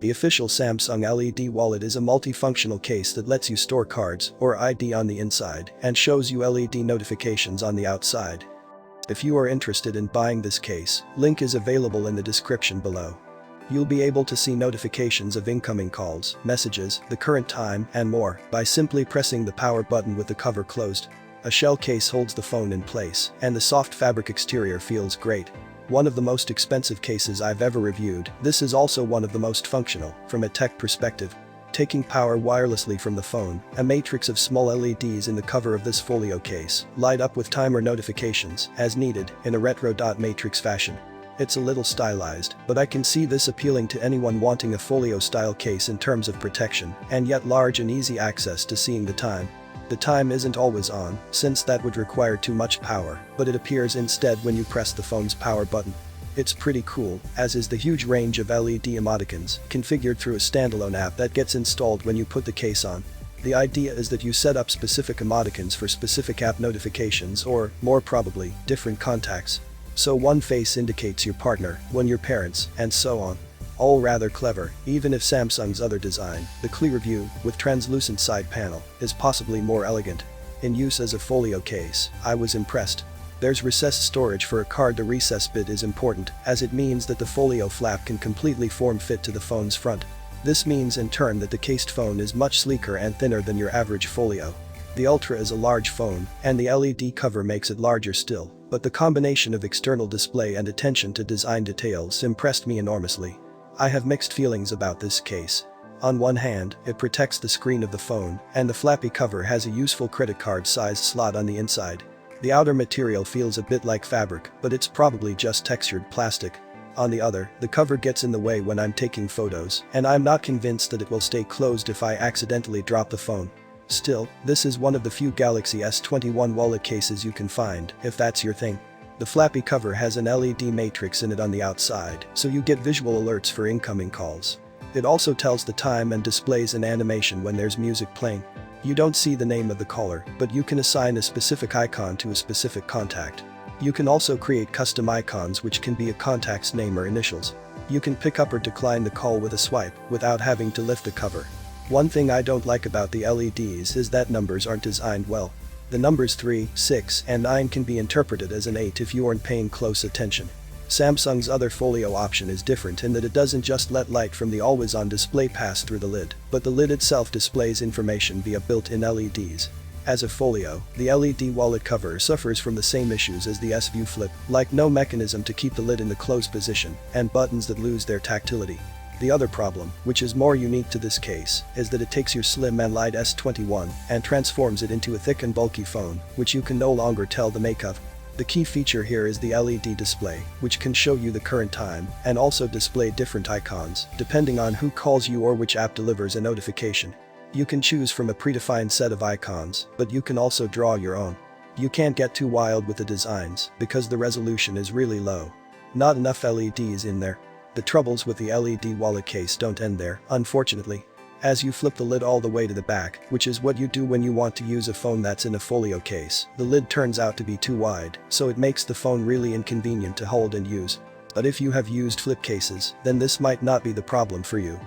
The official Samsung LED wallet is a multifunctional case that lets you store cards or ID on the inside and shows you LED notifications on the outside. If you are interested in buying this case, link is available in the description below. You'll be able to see notifications of incoming calls, messages, the current time, and more by simply pressing the power button with the cover closed. A shell case holds the phone in place, and the soft fabric exterior feels great. One of the most expensive cases I've ever reviewed, this is also one of the most functional, from a tech perspective. Taking power wirelessly from the phone, a matrix of small LEDs in the cover of this folio case light up with timer notifications, as needed, in a retro dot matrix fashion. It's a little stylized, but I can see this appealing to anyone wanting a folio-style case in terms of protection, and yet large and easy access to seeing the time. The time isn't always on, since that would require too much power, but it appears instead when you press the phone's power button. It's pretty cool, as is the huge range of LED emoticons, configured through a standalone app that gets installed when you put the case on. The idea is that you set up specific emoticons for specific app notifications or, more probably, different contacts. So one face indicates your partner, one your parents, and so on. All rather clever, even if Samsung's other design, the clear view, with translucent side panel, is possibly more elegant. In use as a folio case, I was impressed. There's recessed storage for a card. The recess bit is important, as it means that the folio flap can completely form-fit to the phone's front. This means in turn that the cased phone is much sleeker and thinner than your average folio. The Ultra is a large phone, and the LED cover makes it larger still, but the combination of external display and attention to design details impressed me enormously. I have mixed feelings about this case. On one hand, it protects the screen of the phone, and the flappy cover has a useful credit card-sized slot on the inside. The outer material feels a bit like fabric, but it's probably just textured plastic. On the other, the cover gets in the way when I'm taking photos, and I'm not convinced that it will stay closed if I accidentally drop the phone. Still, this is one of the few Galaxy S21 wallet cases you can find, if that's your thing. The flappy cover has an LED matrix in it on the outside, so you get visual alerts for incoming calls. It also tells the time and displays an animation when there's music playing. You don't see the name of the caller, but you can assign a specific icon to a specific contact. You can also create custom icons which can be a contact's name or initials. You can pick up or decline the call with a swipe, without having to lift the cover. One thing I don't like about the LEDs is that numbers aren't designed well. The numbers 3, 6, and 9 can be interpreted as an 8 if you aren't paying close attention. Samsung's other folio option is different in that it doesn't just let light from the always-on display pass through the lid, but the lid itself displays information via built-in LEDs. As a folio, the LED wallet cover suffers from the same issues as the S-View Flip, like no mechanism to keep the lid in the closed position, and buttons that lose their tactility. The other problem, which is more unique to this case, is that it takes your slim and light S21 and transforms it into a thick and bulky phone, which you can no longer tell the make of. The key feature here is the LED display, which can show you the current time and also display different icons, depending on who calls you or which app delivers a notification. You can choose from a predefined set of icons, but you can also draw your own. You can't get too wild with the designs, because the resolution is really low. Not enough LEDs in there. The troubles with the LED wallet case don't end there, unfortunately. As you flip the lid all the way to the back, which is what you do when you want to use a phone that's in a folio case, the lid turns out to be too wide, so it makes the phone really inconvenient to hold and use. But if you have used flip cases, then this might not be the problem for you.